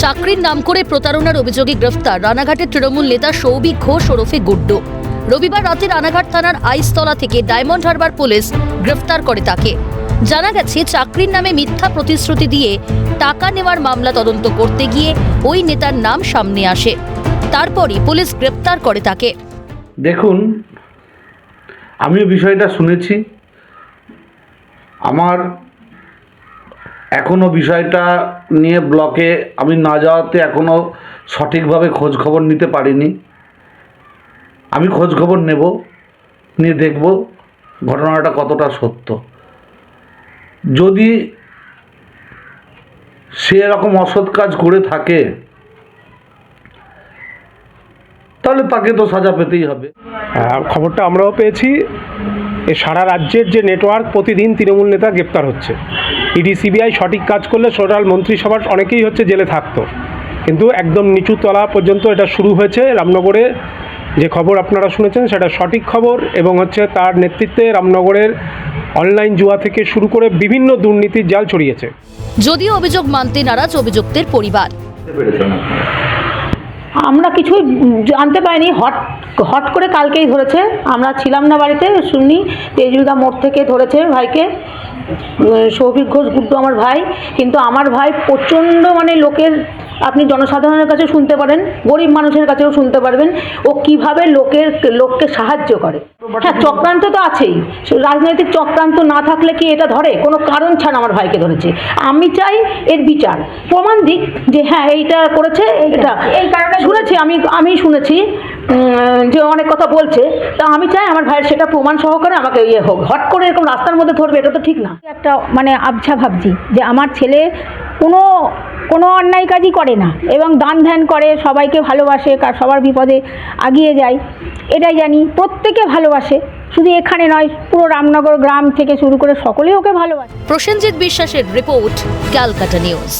চাকরির নাম করে প্রতারণার অভিযোগে গ্রেফতার রানাঘাটের তৃণমূল নেতা সৌভিক ঘোষ ওরফে গুড্ডু। রবিবার রাতে রানাঘাট থানার আইসতলা থেকে ডায়মন্ড হারবার পুলিশ গ্রেফতার করে তাকে। জানা গেছে, চাকরির নামে মিথ্যা প্রতিশ্রুতি দিয়ে টাকা নেওয়ার মামলা তদন্ত করতে গিয়ে ওই নেতার নাম সামনে আসে। তারপরই পুলিশ গ্রেফতার করে তাকে। দেখুন, আমিও বিষয়টা শুনেছি। আমার এখনও বিষয়টা নিয়ে ব্লকে আমি না যাওয়াতে এখনও সঠিকভাবে খোঁজ খবর নিতে পারিনি। আমি খোঁজ খবর নেব, নিয়ে দেখব ঘটনাটা কতটা সত্য। যদি সে এরকম অসৎ কাজ করে থাকে তাহলে তাকে তো সাজা পেতেই হবে। খবরটা আমরাও পেয়েছি। এ সারা রাজ্যের যে নেটওয়ার্ক, প্রতিদিন তৃণমূল নেতা গ্রেপ্তার হচ্ছে। ইডি সিবিআই সঠিক কাজ করলে টোটাল মন্ত্রিসভার অনেকেই জেলে থাকতো, কিন্তু একদম নিচু তলা পর্যন্ত এটা শুরু হয়েছে। রামনগরে যে খবর আপনারা শুনেছেন সেটা সঠিক খবর, এবং তার নেতৃত্বে রামনগরের অনলাইন জুয়া থেকে শুরু করে বিভিন্ন দুর্নীতির জাল ছড়িয়েছে। যদিও অভিযোগ মানতে নারাজ অভিযুক্তের পরিবার। আমরা কিছুই জানতে পারিনি, হট করে কালকেই ধরেছে। আমরা ছিলাম না বাড়িতে, শুনি তেজবিঘা মোড় থেকে ধরেছে ভাইকে। সৌভিক ঘোষ গুড্ডু আমার ভাই, কিন্তু আমার ভাই প্রচণ্ড লোকের, আপনি জনসাধারণের কাছে শুনতে পারেন, গরিব মানুষের কাছেও শুনতে পারবেন ও কিভাবে লোককে সাহায্য করে। হ্যাঁ, চক্রান্ত তো আছেই। রাজনৈতিক চক্রান্ত না থাকলে কি এটা ধরে? কোনো কারণ ছাড়া আমার ভাইকে ধরেছে। আমি চাই এর বিচার, প্রমাণ দিক যে হ্যাঁ এইটা করেছে। এটা এই কারণে শুনেছি, আমি শুনেছি যে অনেক কথা বলছে, তা আমি চাই আমার ভাইয়ের সেটা প্রমাণ সহকারে আমাকে হোক। হট করে এরকম রাস্তার মধ্যে ধরবে, এটা তো ঠিক না। একটা আবছা ভাবছি যে আমার ছেলে কোনো অন্যায় কাজই করে না, এবং দান ধ্যান করে, সবাইকে ভালোবাসে, সবার বিপদে আগিয়ে যায়, এটাই জানি। প্রত্যেকে ভালোবাসে, শুধু এখানে নয়, পুরো রামনগর গ্রাম থেকে শুরু করে সকলেই ওকে ভালোবাসে। প্রসেনজিৎ বিশ্বাসের রিপোর্ট, ক্যালকাটা নিউজ।